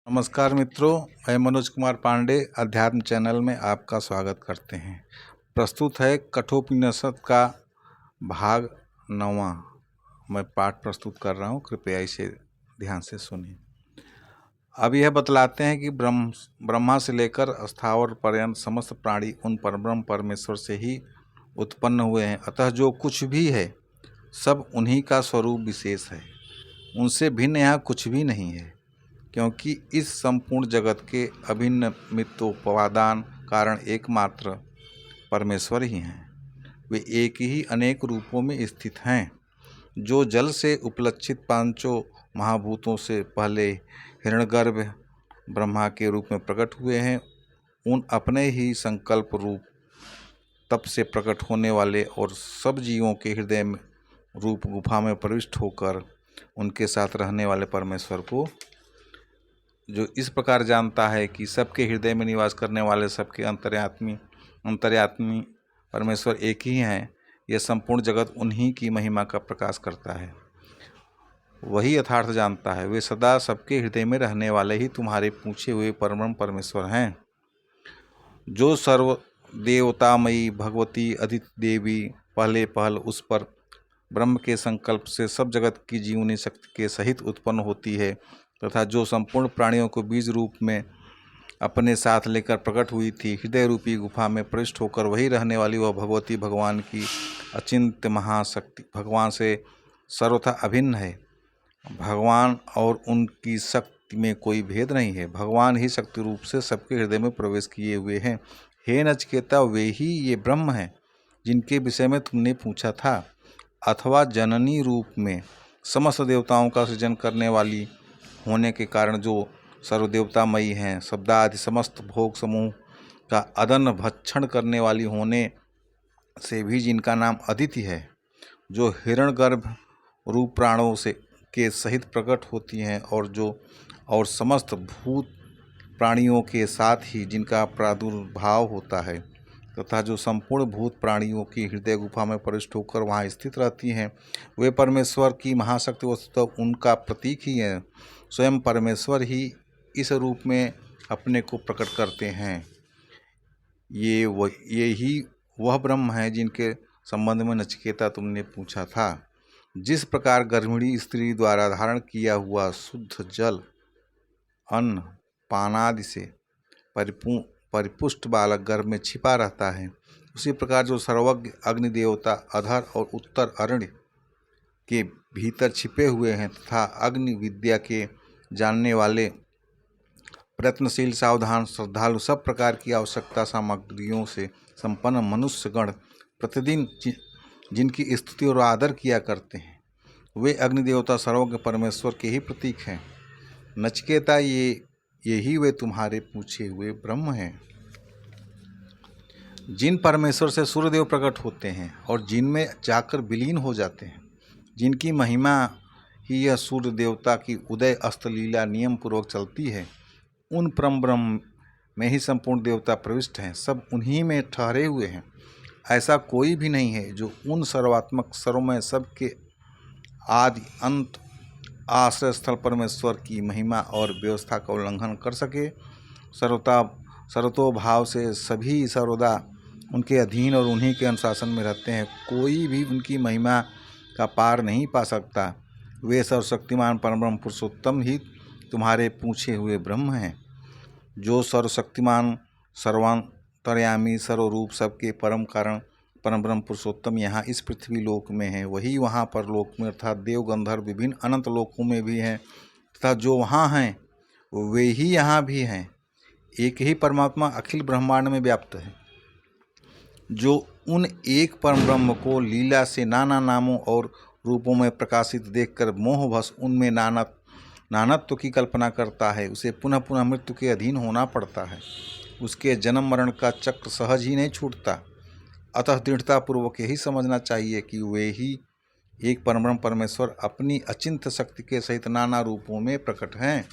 नमस्कार मित्रों, मैं मनोज कुमार पांडे अध्यात्म चैनल में आपका स्वागत करते हैं। प्रस्तुत है कठोपनिषद का भाग 9वां। मैं पाठ प्रस्तुत कर रहा हूँ, कृपया इसे ध्यान से सुनिए। अब यह बतलाते हैं कि ब्रह्मा से लेकर स्थावर पर्यंत समस्त प्राणी उन परब्रह्म परमेश्वर से ही उत्पन्न हुए हैं। अतः जो कुछ भी है सब उन्हीं का स्वरूप विशेष है। उनसे भिन्न यहाँ कुछ भी नहीं है, क्योंकि इस संपूर्ण जगत के अभिन्न मित्रोपादान कारण एकमात्र परमेश्वर ही हैं। वे एक ही अनेक रूपों में स्थित हैं। जो जल से उपलक्षित पांचों महाभूतों से पहले हिरण्यगर्भ ब्रह्मा के रूप में प्रकट हुए हैं, उन अपने ही संकल्प रूप तप से प्रकट होने वाले और सब जीवों के हृदय में रूप गुफा में प्रविष्ट होकर उनके साथ रहने वाले परमेश्वर को जो इस प्रकार जानता है कि सबके हृदय में निवास करने वाले सबके अंतर्यात्मी परमेश्वर एक ही हैं, यह संपूर्ण जगत उन्हीं की महिमा का प्रकाश करता है। वही यथार्थ जानता है। वे सदा सबके हृदय में रहने वाले ही तुम्हारे पूछे हुए परम परमेश्वर हैं। जो सर्व देवतामयी भगवती अदिति देवी पहले पहल उस पर ब्रह्म के संकल्प से सब जगत की जीवनी शक्ति के सहित उत्पन्न होती है, तथा जो संपूर्ण प्राणियों को बीज रूप में अपने साथ लेकर प्रकट हुई थी, हृदय रूपी गुफा में प्रविष्ट होकर वही रहने वाली वह भगवती भगवान की अचिंत्य महाशक्ति भगवान से सर्वथा अभिन्न है। भगवान और उनकी शक्ति में कोई भेद नहीं है। भगवान ही शक्ति रूप से सबके हृदय में प्रवेश किए हुए हैं। हे नचिकेता, वे ही ये ब्रह्म हैं जिनके विषय में तुमने पूछा था, अथवा जननी रूप में समस्त देवताओं का सृजन करने वाली होने के कारण जो सर्वदेवतामयी हैं, शब्दादि समस्त भोग समूह का अदन भक्षण करने वाली होने से भी जिनका नाम अदिति है, जो हिरण्यगर्भ रूप प्राणों से के सहित प्रकट होती हैं और समस्त भूत प्राणियों के साथ ही जिनका प्रादुर्भाव होता है, तथा जो संपूर्ण भूत प्राणियों की हृदय गुफा में प्रविष्ट होकर वहाँ स्थित रहती हैं, वे परमेश्वर की महाशक्ति वस्तुतः उनका प्रतीक ही है। स्वयं परमेश्वर ही इस रूप में अपने को प्रकट करते हैं। ये ही वह ब्रह्म है जिनके संबंध में नचिकेता तुमने पूछा था। जिस प्रकार गर्भिणी स्त्री द्वारा धारण किया हुआ शुद्ध जल अन्न पानादि से परिपुष्ट बालक गर्भ में छिपा रहता है, उसी प्रकार जो सर्वज्ञ अग्नि देवता अधर और उत्तर अरण्य के भीतर छिपे हुए हैं तथा अग्नि विद्या के जानने वाले प्रयत्नशील सावधान श्रद्धालु सब प्रकार की आवश्यकता सामग्रियों से संपन्न मनुष्य गण प्रतिदिन जिनकी स्तुति और आदर किया करते हैं, वे अग्निदेवता सर्वज्ञ परमेश्वर के ही प्रतीक हैं। नचिकेता, यही वे तुम्हारे पूछे हुए ब्रह्म हैं। जिन परमेश्वर से सूर्यदेव प्रकट होते हैं और जिनमें जाकर विलीन हो जाते हैं, जिनकी महिमा ही यह सूर्य देवता की उदय अस्त लीला नियम पूर्वक चलती है, उन परम ब्रह्म में ही संपूर्ण देवता प्रविष्ट हैं। सब उन्हीं में ठहरे हुए हैं। ऐसा कोई भी नहीं है जो उन सर्वात्मक सर्वमय सबके आदि अंत आश्रय स्थल परमेश्वर की महिमा और व्यवस्था का उल्लंघन कर सके। सर्वतोभाव से सभी सर्वदा उनके अधीन और उन्हीं के अनुशासन में रहते हैं। कोई भी उनकी महिमा का पार नहीं पा सकता। वे सर्वशक्तिमान परब्रह्म पुरुषोत्तम ही तुम्हारे पूछे हुए ब्रह्म हैं। जो सर्वशक्तिमान सर्वांतर्यामी सर्वरूप सबके परम कारण परम ब्रह्म पुरुषोत्तम यहाँ इस पृथ्वी लोक में है, वही वहाँ पर लोक में अर्थात देव गंधर्व विभिन्न अनंत लोकों में भी हैं, तथा जो वहाँ हैं वे ही यहाँ भी हैं। एक ही परमात्मा अखिल ब्रह्मांड में व्याप्त है, जो उन एक परम ब्रह्म को लीला से नाना नामों और रूपों में प्रकाशित देखकर मोहवश उनमें नानत्व की कल्पना करता है, उसे पुनः पुनः मृत्यु के अधीन होना पड़ता है। उसके जन्म मरण का चक्र सहज ही नहीं छूटता। अतः दृढ़तापूर्वक यही समझना चाहिए कि वे ही एक परब्रह्म परमेश्वर अपनी अचिंत्य शक्ति के सहित नाना रूपों में प्रकट हैं,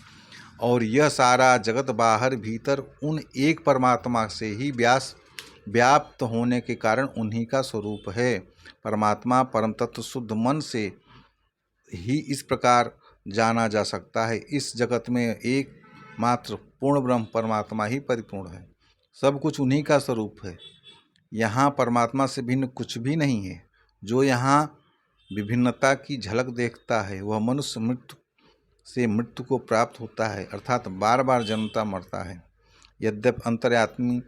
और यह सारा जगत बाहर भीतर उन एक परमात्मा से ही व्याप्त होने के कारण उन्हीं का स्वरूप है। परमात्मा परम तत्व शुद्ध मन से ही इस प्रकार जाना जा सकता है। इस जगत में एक मात्र पूर्ण ब्रह्म परमात्मा ही परिपूर्ण है। सब कुछ उन्हीं का स्वरूप है। यहाँ परमात्मा से भिन्न कुछ भी नहीं है। जो यहाँ विभिन्नता की झलक देखता है वह मनुष्य मृत्यु से मृत्यु को प्राप्त होता है, अर्थात बार बार जन्मता मरता है। यद्यपि अंतर्यामी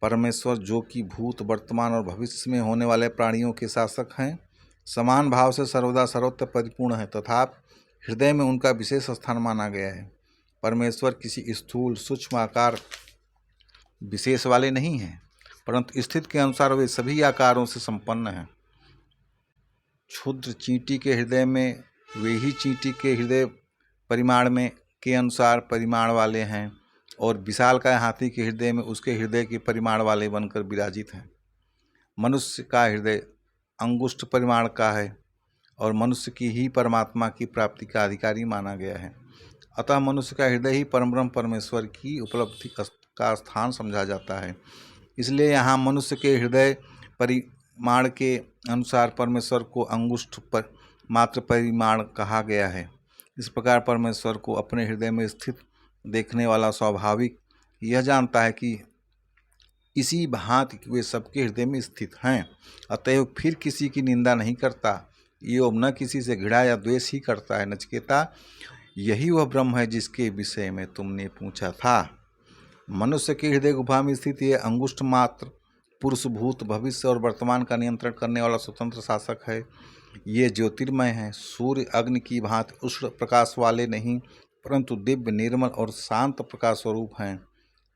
परमेश्वर, जो कि भूत, वर्तमान और भविष्य में होने वाले प्राणियों के शासक हैं, समान भाव से सर्वदा सर्वत्र परिपूर्ण है, तथा हृदय में उनका विशेष स्थान माना गया है। परमेश्वर किसी स्थूल सूक्ष्म आकार विशेष वाले नहीं हैं, परंतु स्थिति के अनुसार वे सभी आकारों से संपन्न हैं। क्षुद्र चींटी के हृदय में वे ही चींटी के हृदय परिमाण में के अनुसार परिमाण वाले हैं, और विशालकाय हाथी के हृदय में उसके हृदय के परिमाण वाले बनकर विराजित हैं। मनुष्य का हृदय अंगुष्ठ परिमाण का है और मनुष्य की ही परमात्मा की प्राप्ति का अधिकारी माना गया है। अतः मनुष्य का हृदय ही परमब्रह्म परमेश्वर की उपलब्धि का स्थान समझा जाता है। इसलिए यहाँ मनुष्य के हृदय परिमाण के अनुसार परमेश्वर को अंगुष्ठ पर मात्र परिमाण कहा गया है। इस प्रकार परमेश्वर को अपने हृदय में स्थित देखने वाला स्वाभाविक यह जानता है कि इसी भांति वे सबके हृदय में स्थित हैं, अतएव फिर किसी की निंदा नहीं करता, एवं न किसी से घृणा या द्वेष ही करता है। नचिकेता, यही वह ब्रह्म है जिसके विषय में तुमने पूछा था। मनुष्य के हृदय गुफा में स्थित यह अंगुष्ठ मात्र पुरुष भूत, भविष्य और वर्तमान का नियंत्रण करने वाला स्वतंत्र शासक है। ये ज्योतिर्मय है, सूर्य अग्नि की भांति उष्ण प्रकाश वाले नहीं, परंतु दिव्य, निर्मल और शांत प्रकाश स्वरूप हैं।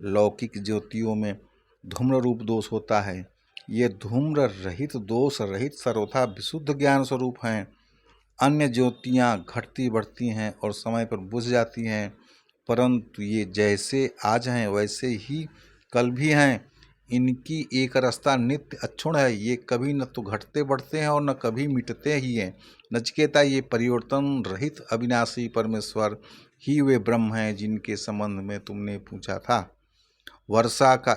लौकिक ज्योतियों में धूम्र रूप दोष होता है। ये धूम्र रहित, दोष रहित, सर्वथा विशुद्ध ज्ञान स्वरूप हैं। अन्य ज्योतियाँ घटती बढ़ती हैं और समय पर बुझ जाती हैं, परंतु ये जैसे आज हैं वैसे ही कल भी हैं। इनकी एक रस्ता नित्य अक्षुण है। ये कभी न तो घटते बढ़ते हैं और न कभी मिटते ही हैं। नचिकेता, ये परिवर्तन रहित अविनाशी परमेश्वर ही वे ब्रह्म हैं जिनके संबंध में तुमने पूछा था। वर्षा का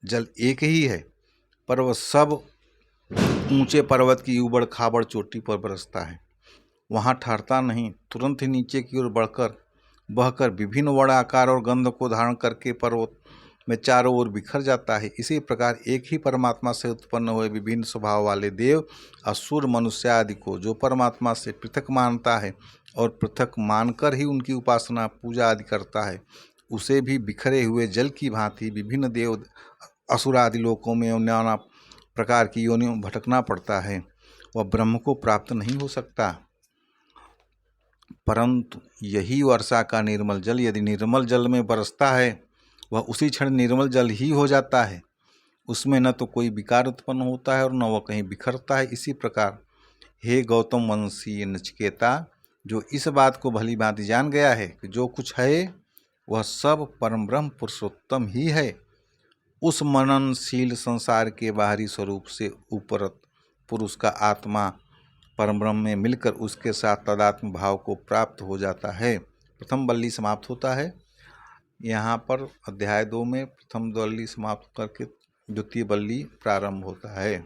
जल एक ही है, पर वह सब ऊंचे पर्वत की ऊबड़ खाबड़ चोटी पर बरसता है। वहाँ ठहरता नहीं, तुरंत ही नीचे की ओर बढ़कर बहकर विभिन्न वर्ण, आकार और गंध को धारण करके पर्वत में चारों ओर बिखर जाता है। इसी प्रकार एक ही परमात्मा से उत्पन्न हुए विभिन्न स्वभाव वाले देव, असुर, मनुष्य आदि को जो परमात्मा से पृथक मानता है और पृथक मानकर ही उनकी उपासना, पूजा आदि करता है, उसे भी बिखरे हुए जल की भांति विभिन्न देव, असुर आदि लोकों में नाना प्रकार की योनियों में भटकना पड़ता है। वह ब्रह्म को प्राप्त नहीं हो सकता। परंतु यही वर्षा का निर्मल जल यदि निर्मल जल में बरसता है, वह उसी क्षण निर्मल जल ही हो जाता है। उसमें न तो कोई विकार उत्पन्न होता है और न वह कहीं बिखरता है। इसी प्रकार हे गौतम वंशी नचिकेता, जो इस बात को भली भांति जान गया है कि जो कुछ है वह सब परम ब्रह्म पुरुषोत्तम ही है, उस मननशील संसार के बाहरी स्वरूप से उपरत पुरुष का आत्मा परम ब्रह्म में मिलकर उसके साथ तदात्म भाव को प्राप्त हो जाता है। प्रथम वल्ली समाप्त होता है। यहाँ पर अध्याय 2 में प्रथम वल्ली समाप्त करके द्वितीय वल्ली प्रारंभ होता है।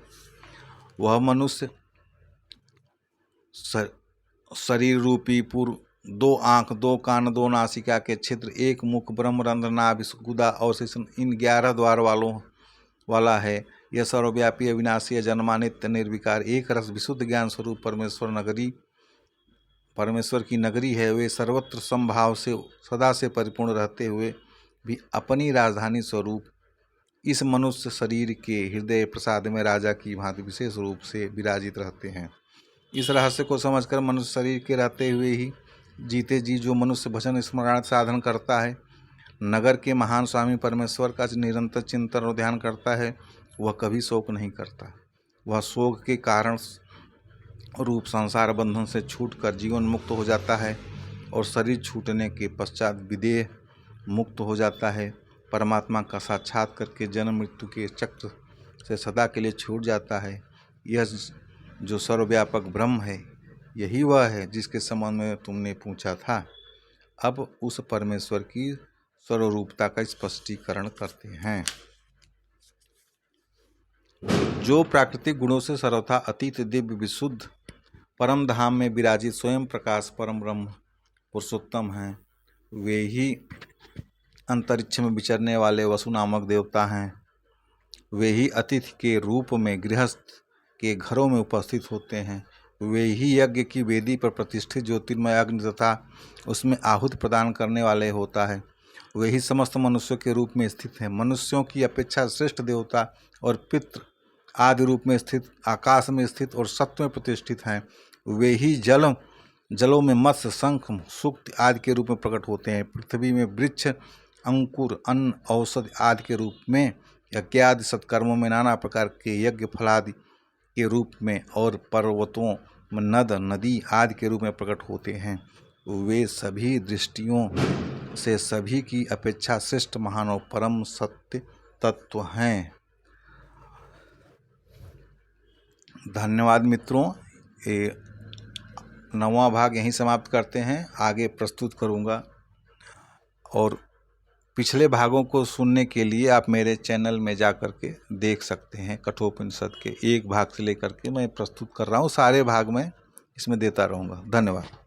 वह मनुष्य शरीर रूपी पूर्व 2 आँख, 2 कान, 2 नासिका के छिद्र, 1 मुख, ब्रह्मरंध्र, नाभि, गुदा और शिश्न, इन 11 द्वार वाला है। यह सर्वव्यापी, अविनाशी, जन्मा, नित्य, निर्विकार, एक रस विशुद्ध ज्ञान स्वरूप परमेश्वर की नगरी है। वे सर्वत्र समभाव से सदा से परिपूर्ण रहते हुए भी अपनी राजधानी स्वरूप इस मनुष्य शरीर के हृदय प्रसाद में राजा की भांति विशेष रूप से विराजित रहते हैं। इस रहस्य को समझकर मनुष्य शरीर के रहते हुए ही जीते जी जो मनुष्य भजन स्मरण साधन करता है, नगर के महान स्वामी परमेश्वर का निरंतर चिंतन और ध्यान करता है, वह कभी शोक नहीं करता। वह शोक के कारण रूप संसार बंधन से छूटकर जीवन मुक्त हो जाता है और शरीर छूटने के पश्चात विदेह मुक्त हो जाता है। परमात्मा का साक्षात करके जन्म मृत्यु के चक्र से सदा के लिए छूट जाता है। यह जो सर्वव्यापक ब्रह्म है, यही वह है जिसके संबंध में तुमने पूछा था। अब उस परमेश्वर की सर्वरूपता का स्पष्टीकरण करते हैं। जो प्राकृतिक गुणों से सर्वथा अतीत, दिव्य, विशुद्ध परम धाम में विराजित स्वयं प्रकाश परम ब्रह्म पुरुषोत्तम हैं, वे ही अंतरिक्ष में विचरने वाले वसु नामक देवता हैं। वे ही अतिथि के रूप में गृहस्थ के घरों में उपस्थित होते हैं। वे ही यज्ञ की वेदी पर प्रतिष्ठित ज्योतिर्मय अग्नि तथा उसमें आहुति प्रदान करने वाले होता है। वे ही समस्त मनुष्यों के रूप में स्थित हैं। मनुष्यों की अपेक्षा श्रेष्ठ देवता और पितृ आदि रूप में स्थित, आकाश में स्थित और सत्व में प्रतिष्ठित हैं। वे ही जलों में मत्स्य, शंख, सूक्त आदि के रूप में प्रकट होते हैं। पृथ्वी में वृक्ष, अंकुर, अन्न, औषधि आदि के रूप में, यज्ञादि सत्कर्मों में नाना प्रकार के यज्ञ फलादि के रूप में और पर्वतों में नद, नदी आदि के रूप में प्रकट होते हैं। वे सभी दृष्टियों से सभी की अपेक्षा श्रेष्ठ, महान और परम सत्य तत्व हैं। धन्यवाद मित्रों। ये 9वां भाग यहीं समाप्त करते हैं। आगे प्रस्तुत करूँगा और पिछले भागों को सुनने के लिए आप मेरे चैनल में जा कर के देख सकते हैं। कठोपनिषद के एक भाग से लेकर के मैं प्रस्तुत कर रहा हूँ, सारे भाग में इसमें देता रहूँगा। धन्यवाद।